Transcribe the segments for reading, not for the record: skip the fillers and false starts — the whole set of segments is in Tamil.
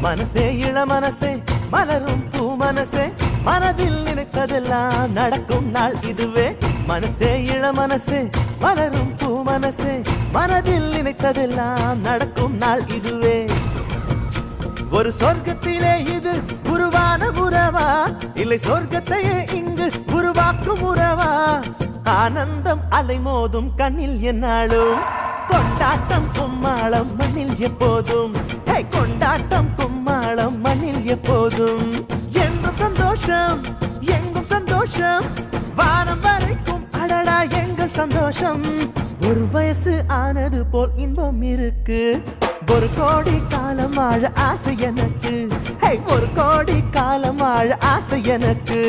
மனசே இள மனசே மலரும் பூ மனசே மனதில் நினைத்ததெல்லாம் நடக்கும் நாள் இதுவே மனசே இள மனசே மலரும் பூ மனசே மனதில் நினைத்ததெல்லாம் நடக்கும் நாள் இதுவே ஒரு சொர்க்கத்திலே இது உருவான உறவா இல்லை சொர்க்கத்தையே இங்கு உருவாக்கும் உறவா ஆனந்தம் அலைமோதும் கண்ணில் என்னாலும் கொண்டாட்டம் கும்மாளம் மண்ணில் எப்போதும் கொண்டாட்டம் கும்மாளம் மண்ணில் எப்போதும் எங்கும் சந்தோஷம் எங்கும் சந்தோஷம் வானம் வரைக்கும் அடடா எங்கள் சந்தோஷம் ஒரு வயசு ஆனது போல் இன்பம் இருக்கு ஒரு கோடி காலம் வாழ ஆசை எனக்கு ஒரு கோடி காலம் வாழ ஆசை எனக்கு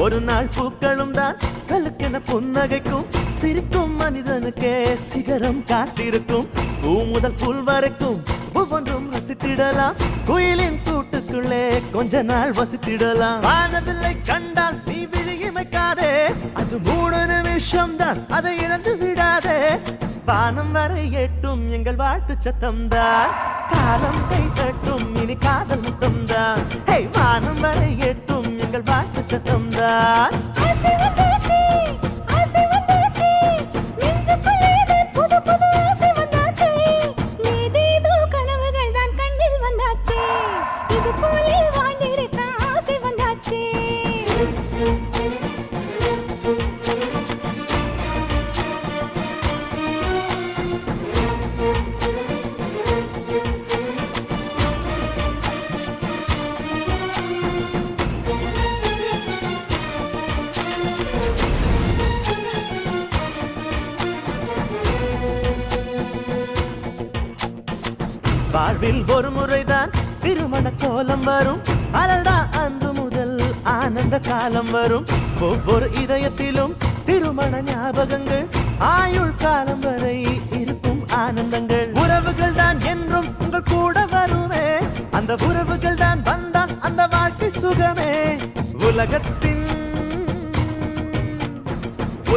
ஒரு நாள் பூக்களும் தான் கலுக்கென புன்னகைக்கும் சிரிக்கும் மனிதனுக்கே சிகரம் காத்திருக்கும் பூ முதல் புல் வரைக்கும் ஒவ்வொன்றும் ரசித்திடலாம் குயிலின் கூட்டுக்குள்ளே கொஞ்ச நாள் வசித்திடலாம் வானவில்லை கண்டால் நீ விழிமைக்காதே அது 3 நிமிஷம் தான் அதை இழந்து விடாதே வானம் வரை எட்டும் எங்கள் வாழ்த்து சத்தம் தான் காலம் கை தட்டும் இனி காதல் முத்தம் தான் வானம் வரை எட்டும் எங்கள் வாழ்த்து சத்தம் தான் வாழ்வில் ஒரு முறைதான் திருமண கோலம் வரும் அலடா அன்று முதல் ஆனந்த காலம் வரும் ஒவ்வொரு இதயத்திலும் திருமண ஞாபகங்கள் ஆயுள் காலம் வரை இருக்கும் ஆனந்தங்கள் உறவுகள் தான் என்றும் உங்கள் கூட வருமே அந்த உறவுகள் தான் வந்தால் அந்த வாழ்க்கை சுகமே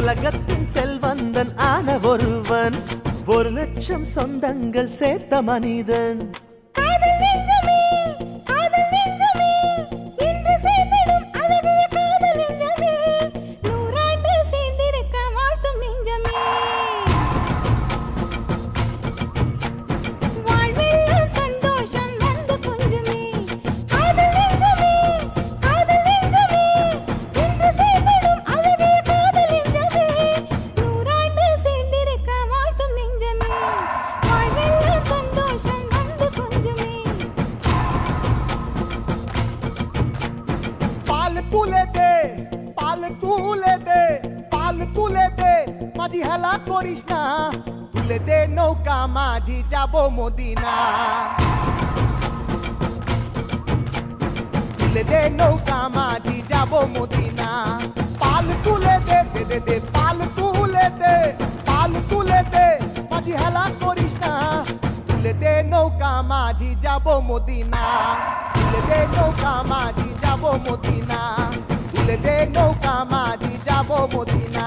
உலகத்தின் செல்வந்தன் ஆன ஒருவன் 1 லட்சம் சொந்தங்கள் சேர்த்த மனிதன் তুলে দে মাঝি হেলা করিস না তুলে দে নৌকা মাঝি যাবো মদিনা তুলে দে নৌকা মাঝি যাবো মদিনা পাল তুলে দে দে দে দে পাল তুলে দে মাঝি হেলা করিস না তুলে দে নৌকা মাঝি যাবো মদিনা তুলে দে নৌকা মাঝি যাবো মদিনা তুলে দে নৌকা মাঝি যাবো মদিনা